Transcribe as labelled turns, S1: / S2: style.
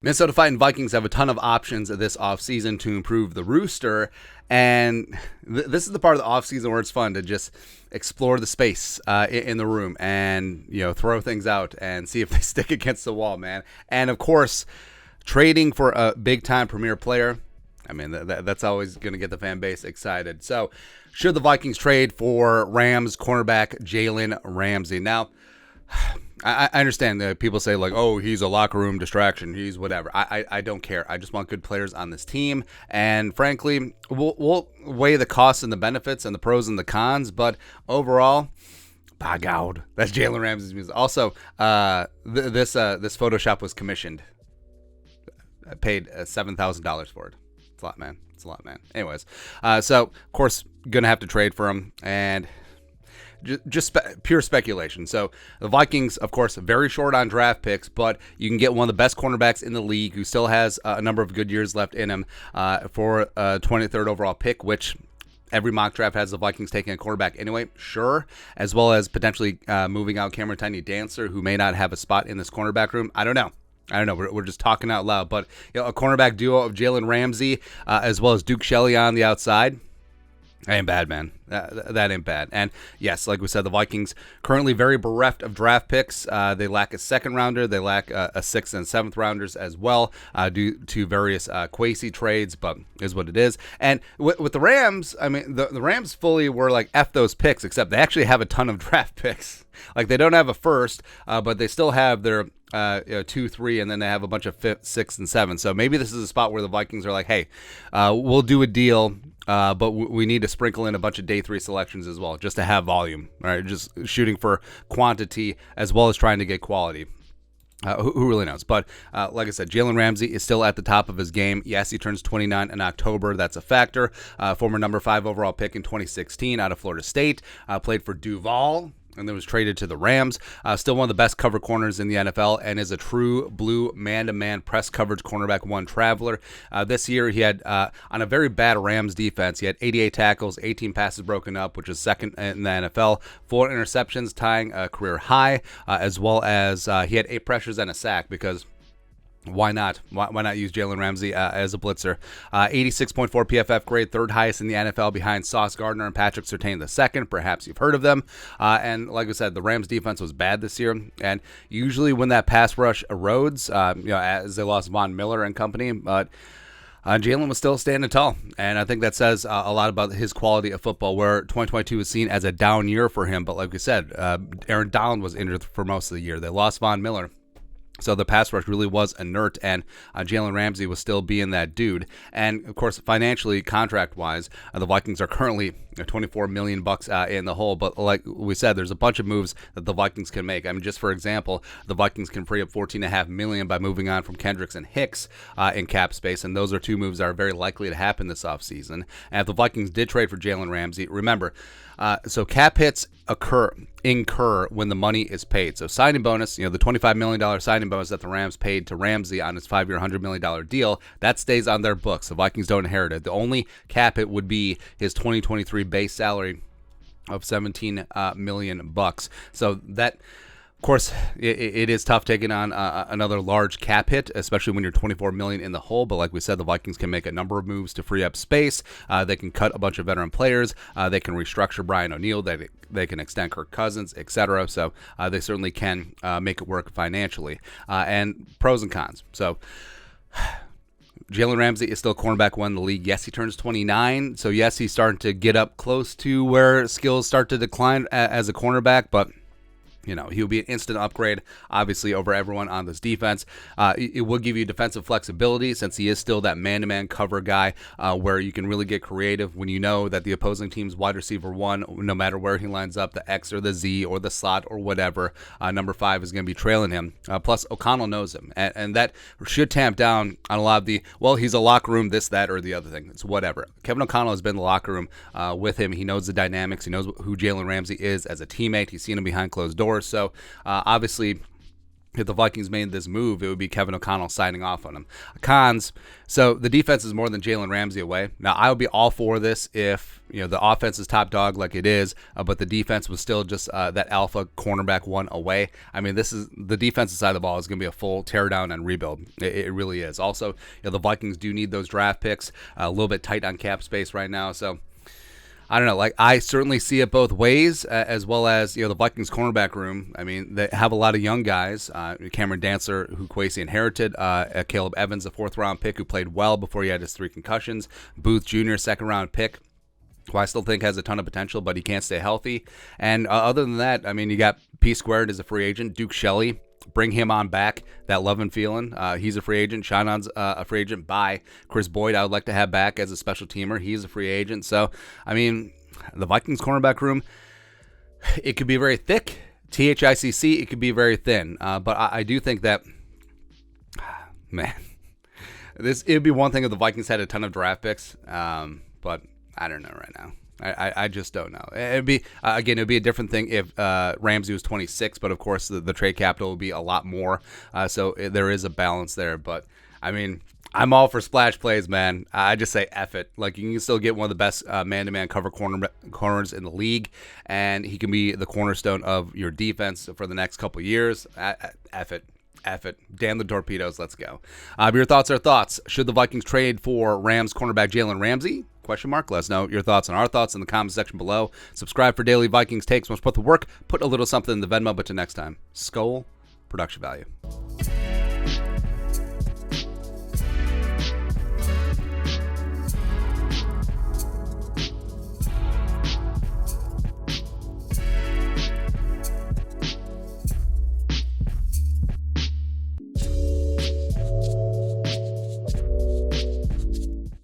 S1: Minnesota Vikings have a ton of options this offseason to improve the rooster, and this is the part of the offseason where it's fun to just explore the space in the room and throw things out and see if they stick against the wall, man. And of course, trading for a big-time premier player, I mean, that's always going to get the fan base excited. So, should the Vikings trade for Rams cornerback Jalen Ramsey? Now, I understand that people say, like, oh, he's a locker room distraction. He's whatever. I don't care. I just want good players on this team. And frankly, we'll weigh the costs and the benefits and the pros and the cons. But overall, by God, that's Jalen Ramsey's music. Also, this Photoshop was commissioned. I paid $7,000 for it. It's a lot, man. It's a lot, man. Anyways, so, of course, going to have to trade for him. And just pure speculation. So the Vikings, of course, very short on draft picks, but you can get one of the best cornerbacks in the league who still has a number of good years left in him for a 23rd overall pick, which every mock draft has the Vikings taking a quarterback anyway, sure, as well as potentially moving out Cameron Tiny Dancer, who may not have a spot in this cornerback room. I don't know. We're just talking out loud. But a cornerback duo of Jalen Ramsey as well as Duke Shelley on the outside. That ain't bad, man. That ain't bad. And yes, like we said, the Vikings currently very bereft of draft picks. They lack a second rounder. They lack a sixth and seventh rounders as well due to various Kwesi trades, but is what it is. And with the Rams, I mean, the Rams fully were like, F those picks, except they actually have a ton of draft picks. Like, they don't have a first, but they still have their 2, 3, and then they have a bunch of 5th, 6th, and 7th. So maybe this is a spot where the Vikings are like, hey, we'll do a deal, but we need to sprinkle in a bunch of day 3 selections as well, just to have volume, right? Just shooting for quantity as well as trying to get quality. Who really knows? But like I said, Jalen Ramsey is still at the top of his game. Yes, he turns 29 in October. That's a factor. Former number 5 overall pick in 2016 out of Florida State. Played for Duval, and then was traded to the Rams. Still one of the best cover corners in the NFL, and is a true blue man-to-man press coverage cornerback one traveler. This year, he had, on a very bad Rams defense, he had 88 tackles, 18 passes broken up, which is second in the NFL, 4 interceptions, tying a career high, as well as he had 8 pressures and a sack, because why not? Why not use Jalen Ramsey as a blitzer? 86.4 PFF grade, 3rd highest in the NFL behind Sauce Gardner and Patrick Surtain II. Perhaps you've heard of them. And like I said, the Rams defense was bad this year. And usually when that pass rush erodes, as they lost Von Miller and company, but Jalen was still standing tall, and I think that says a lot about his quality of football, where 2022 was seen as a down year for him. But like we said, Aaron Donald was injured for most of the year. They lost Von Miller. So the pass rush really was inert, and Jalen Ramsey was still being that dude. And of course, financially, contract-wise, the Vikings are currently $24 million in the hole. But like we said, there's a bunch of moves that the Vikings can make. I mean, just for example, the Vikings can free up $14.5 million by moving on from Kendricks and Hicks in cap space, and those are 2 moves that are very likely to happen this offseason. And if the Vikings did trade for Jalen Ramsey, remember, so cap hits incur when the money is paid. So signing bonus, the $25 million signing bonus that the Rams paid to Ramsey on his 5-year, $100 million deal, that stays on their books. The Vikings don't inherit it. The only cap hit would be his 2023 base salary of $17 million. So that, of course, it is tough taking on another large cap hit, especially when you're $24 million in the hole. But like we said, the Vikings can make a number of moves to free up space. They can cut a bunch of veteran players. They can restructure Brian O'Neill. They can extend Kirk Cousins, etc. So they certainly can make it work financially. And pros and cons. So Jalen Ramsey is still cornerback 1 in the league. Yes, he turns 29. So yes, he's starting to get up close to where skills start to decline as a cornerback, but he'll be an instant upgrade, obviously, over everyone on this defense. It will give you defensive flexibility, since he is still that man-to-man cover guy where you can really get creative when you know that the opposing team's wide receiver 1, no matter where he lines up, the X or the Z or the slot or whatever, number 5 is going to be trailing him. Plus, O'Connell knows him, and that should tamp down on a lot of the, well, he's a locker room, this, that, or the other thing. It's whatever. Kevin O'Connell has been in the locker room with him. He knows the dynamics. He knows who Jalen Ramsey is as a teammate. He's seen him behind closed doors. So, obviously, if the Vikings made this move, it would be Kevin O'Connell signing off on him. Cons, so the defense is more than Jalen Ramsey away. Now, I would be all for this if the offense is top dog like it is, but the defense was still just that alpha cornerback one away. I mean, this is the defensive side of the ball is going to be a full tear down and rebuild. It really is. Also, the Vikings do need those draft picks. A little bit tight on cap space right now, so I don't know. Like, I certainly see it both ways, as well as the Vikings cornerback room. I mean, they have a lot of young guys. Cameron Dancer, who Kwesi inherited. Caleb Evans, a 4th-round pick who played well before he had his 3 concussions. Booth Jr., 2nd-round pick, who I still think has a ton of potential, but he can't stay healthy. And other than that, I mean, you got P Squared as a free agent. Duke Shelley, bring him on back. That love and feeling. He's a free agent. Shannon's a free agent. By Chris Boyd, I would like to have back as a special teamer. He's a free agent. So, I mean, the Vikings cornerback room, it could be very thick. THICC, it could be very thin. But I do think that, man, it would be one thing if the Vikings had a ton of draft picks. But I don't know right now. I just don't know. It'd be it'd be a different thing if Ramsey was 26, but of course the trade capital would be a lot more. So there is a balance there. But I mean, I'm all for splash plays, man. I just say F it. Like, you can still get one of the best man-to-man cover corners in the league, and he can be the cornerstone of your defense for the next couple years. F it. F it. Damn the torpedoes. Let's go. Your thoughts are thoughts. Should the Vikings trade for Rams cornerback Jalen Ramsey? Question mark. Let us know your thoughts and our thoughts in the comment section below. Subscribe for daily Vikings takes. Let's put the work. Put a little something in the Venmo. But till next time, Skull Production Value.